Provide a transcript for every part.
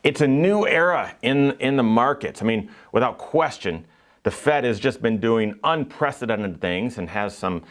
It's a new era in the markets. I mean, without question, the Fed has just been doing unprecedented things and has some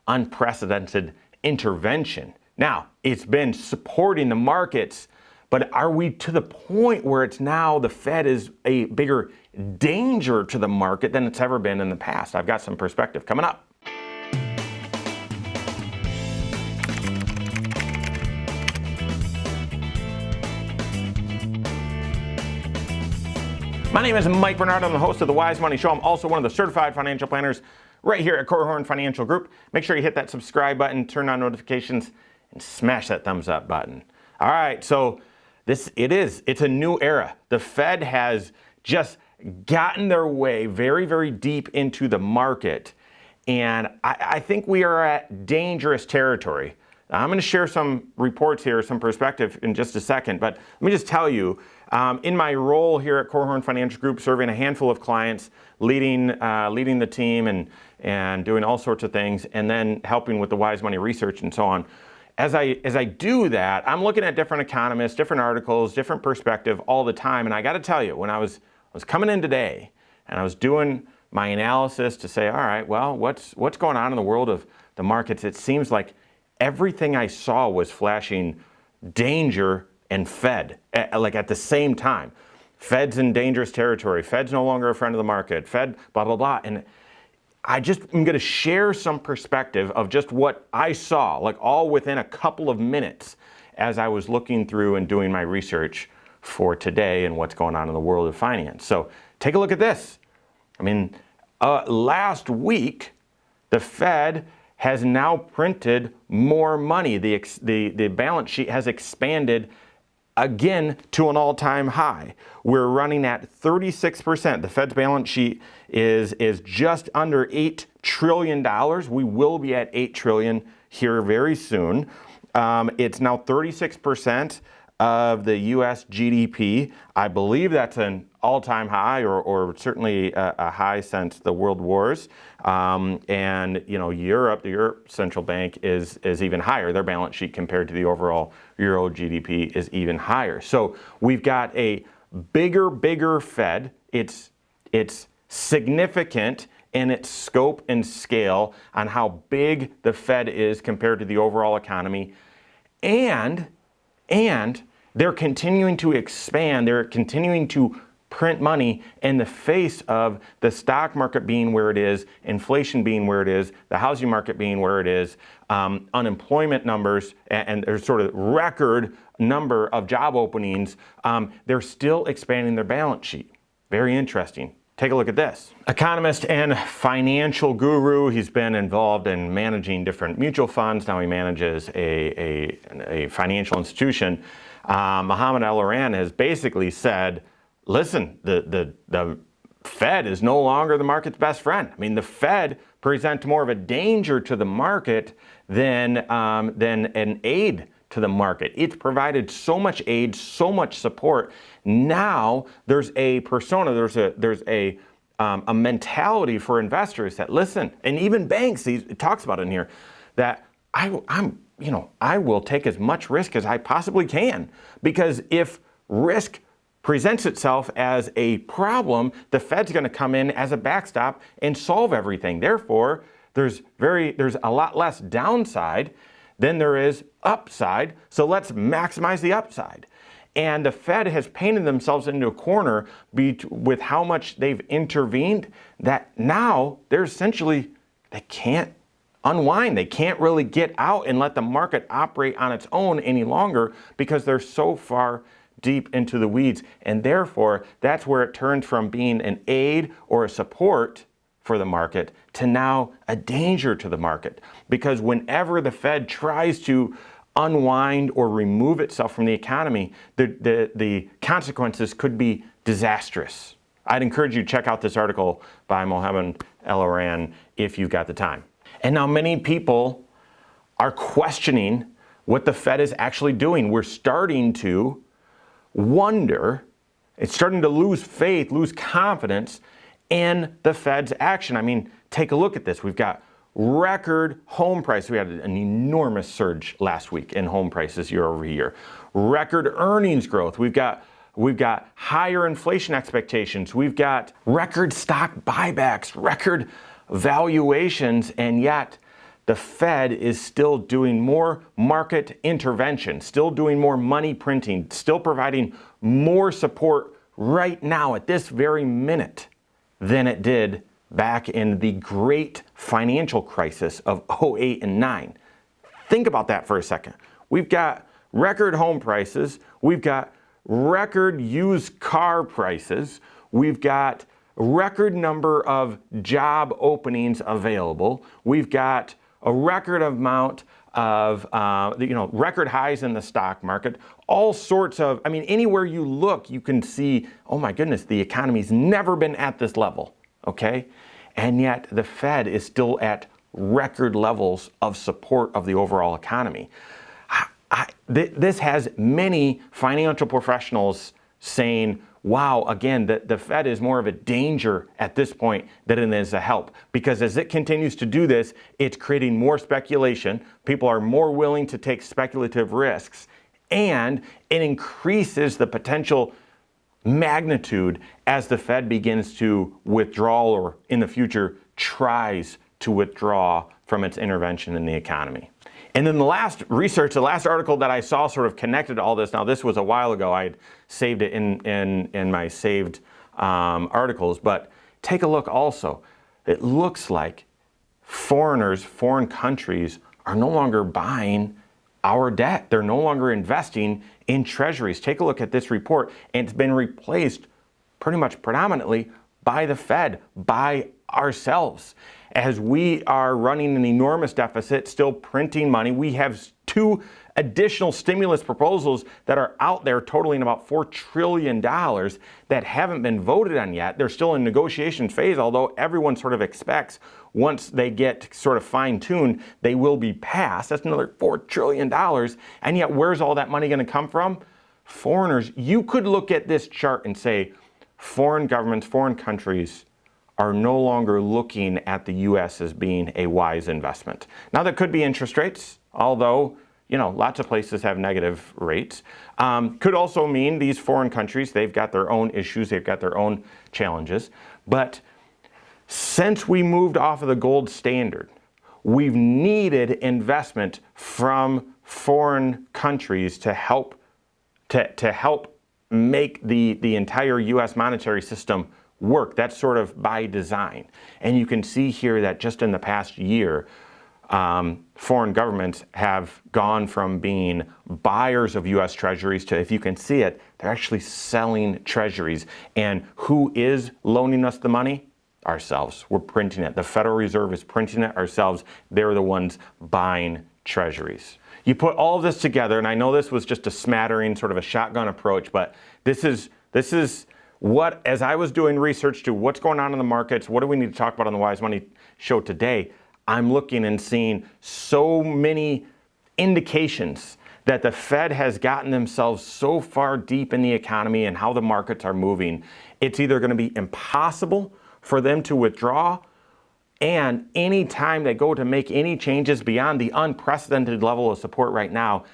unprecedented intervention. Now, it's been supporting the markets, but are we to the point where it's now the Fed is a bigger danger to the market than it's ever been in the past? I've got some perspective coming up. My name is Mike Bernard. I'm the host of the Wise Money Show. I'm also one of the certified financial planners right here at Corhorn Financial Group. Make sure you hit that subscribe button, turn on notifications, and smash that thumbs up button. All right, so it's a new era. The Fed has just gotten their way very, very deep into the market, and I think we are at dangerous territory. I'm going to share some reports here, some perspective in just a second, but let me just tell you, in my role here at Corhorn Financial Group, serving a handful of clients, leading the team and doing all sorts of things, and then helping with the Wise Money research and so on. As I do that, I'm looking at different economists, different articles, different perspective all the time. And I got to tell you, when I was coming in today and I was doing my analysis to say, all right, well, what's going on in the world of the markets? It seems like everything I saw was flashing danger and Fed, like at the same time. Fed's in dangerous territory. Fed's no longer a friend of the market. Fed, blah, blah, blah. And I just am going to share some perspective of just what I saw, like all within a couple of minutes as I was looking through and doing my research for today and what's going on in the world of finance. So take a look at this. I mean, last week, the Fed has now printed more money. The balance sheet has expanded again to an all-time high. We're running at 36%. The Fed's balance sheet is just under $8 trillion. We will be at $8 trillion here very soon. It's now 36% of the U.S. GDP. I believe that's an all-time high, or certainly a high since the World Wars. And you know, the Europe Central Bank is even higher. Their balance sheet compared to the overall Euro GDP is even higher. So we've got a bigger Fed. It's significant in its scope and scale on how big the Fed is compared to the overall economy, and they're continuing to expand. They're continuing to print money in the face of the stock market being where it is, inflation being where it is, the housing market being where it is, unemployment numbers, and there's sort of record number of job openings. They're still expanding their balance sheet. Very interesting. Take a look at this. Economist and financial guru. He's been involved in managing different mutual funds. Now he manages a financial institution. Mohammed El-Erian has basically said, listen, the Fed is no longer the market's best friend. I mean, the Fed presents more of a danger to the market than an aid to the market. It's provided so much aid, so much support. Now there's a persona, there's a mentality for investors that listen, and even banks. He talks about it in here that I will take as much risk as I possibly can, because if risk presents itself as a problem, the Fed's going to come in as a backstop and solve everything. Therefore, there's a lot less downside than there is upside. So let's maximize the upside. And the Fed has painted themselves into a corner with how much they've intervened, that now they can't unwind. They can't really get out and let the market operate on its own any longer, because they're so far deep into the weeds. And therefore, that's where it turns from being an aid or a support for the market to now a danger to the market. Because whenever the Fed tries to unwind or remove itself from the economy, the consequences could be disastrous. I'd encourage you to check out this article by Mohammed El-Erian if you've got the time. And now many people are questioning what the Fed is actually doing. We're starting to wonder, it's starting to lose faith, lose confidence in the Fed's action. I mean, take a look at this. We've got record home price. We had an enormous surge last week in home prices year over year. Record earnings growth. We've got higher inflation expectations. We've got record stock buybacks, record valuations, and yet the Fed is still doing more market intervention, still doing more money printing, still providing more support right now at this very minute than it did back in the great financial crisis of 08 and 9. Think about that for a second. We've got record home prices. We've got record used car prices. We've got record number of job openings available. We've got a record amount of, record highs in the stock market. All sorts of, anywhere you look, you can see, oh my goodness, the economy's never been at this level, okay? And yet the Fed is still at record levels of support of the overall economy. This has many financial professionals saying, wow, again, the Fed is more of a danger at this point than it is a help. Because as it continues to do this, it's creating more speculation. People are more willing to take speculative risks. And it increases the potential magnitude as the Fed begins to withdraw or in the future tries to withdraw from its intervention in the economy. And then the last article that I saw sort of connected to all this, now this was a while ago, I had saved it in my saved articles, but take a look also. It looks like foreign countries are no longer buying our debt. They're no longer investing in treasuries. Take a look at this report, and it's been replaced pretty much predominantly by the Fed, by ourselves. As we are running an enormous deficit, still printing money, we have 2 additional stimulus proposals that are out there totaling about $4 trillion that haven't been voted on yet. They're still in negotiation phase, although everyone sort of expects once they get sort of fine-tuned, they will be passed. That's another $4 trillion. And yet, where's all that money going to come from? Foreigners. You could look at this chart and say, foreign governments, foreign countries are no longer looking at the U.S. as being a wise investment. Now, there could be interest rates, although, lots of places have negative rates. Could also mean these foreign countries, they've got their own issues, they've got their own challenges. But since we moved off of the gold standard, we've needed investment from foreign countries to help make the entire U.S. monetary system work. That's sort of by design. And you can see here that just in the past year, foreign governments have gone from being buyers of U.S. treasuries to, if you can see it, they're actually selling treasuries. And who is loaning us the money? Ourselves. We're printing it. The Federal Reserve is printing it ourselves. They're the ones buying treasuries. You put all of this together, and I know this was just a smattering, sort of a shotgun approach, but this is what, as I was doing research to what's going on in the markets, what do we need to talk about on the Wise Money Show today, I'm looking and seeing so many indications that the Fed has gotten themselves so far deep in the economy and how the markets are moving. It's either going to be impossible for them to withdraw, and any time they go to make any changes beyond the unprecedented level of support right now,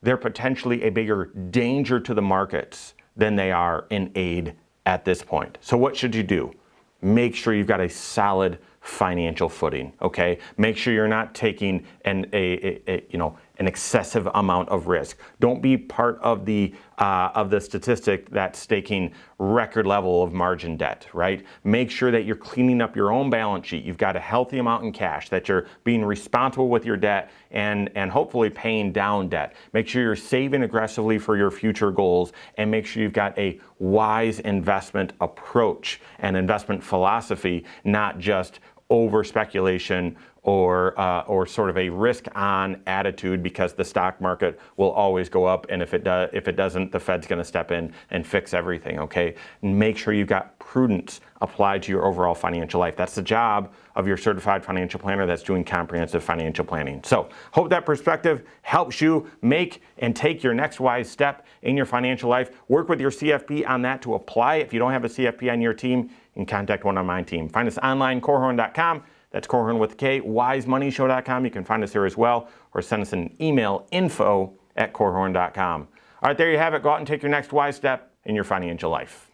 they're potentially a bigger danger to the markets than they are in aid at this point. So what should you do? Make sure you've got a solid financial footing, okay? Make sure you're not taking an excessive amount of risk. Don't be part of the statistic that's taking record level of margin debt, right? Make sure that you're cleaning up your own balance sheet. You've got a healthy amount in cash, that you're being responsible with your debt and hopefully paying down debt. Make sure you're saving aggressively for your future goals, and make sure you've got a wise investment approach and investment philosophy, not just over speculation or sort of a risk-on attitude, because the stock market will always go up, and if it doesn't, the Fed's going to step in and fix everything. Okay, make sure you've got prudence applied to your overall financial life. That's the job of your certified financial planner that's doing comprehensive financial planning. So, hope that perspective helps you make and take your next wise step in your financial life. Work with your CFP on that to apply. If you don't have a CFP on your team, you can contact one on my team. Find us online, corehorn.com. That's Korhorn with a K, wisemoneyshow.com. You can find us there as well, or send us an email, info@korhorn.com. All right, there you have it. Go out and take your next wise step in your financial life.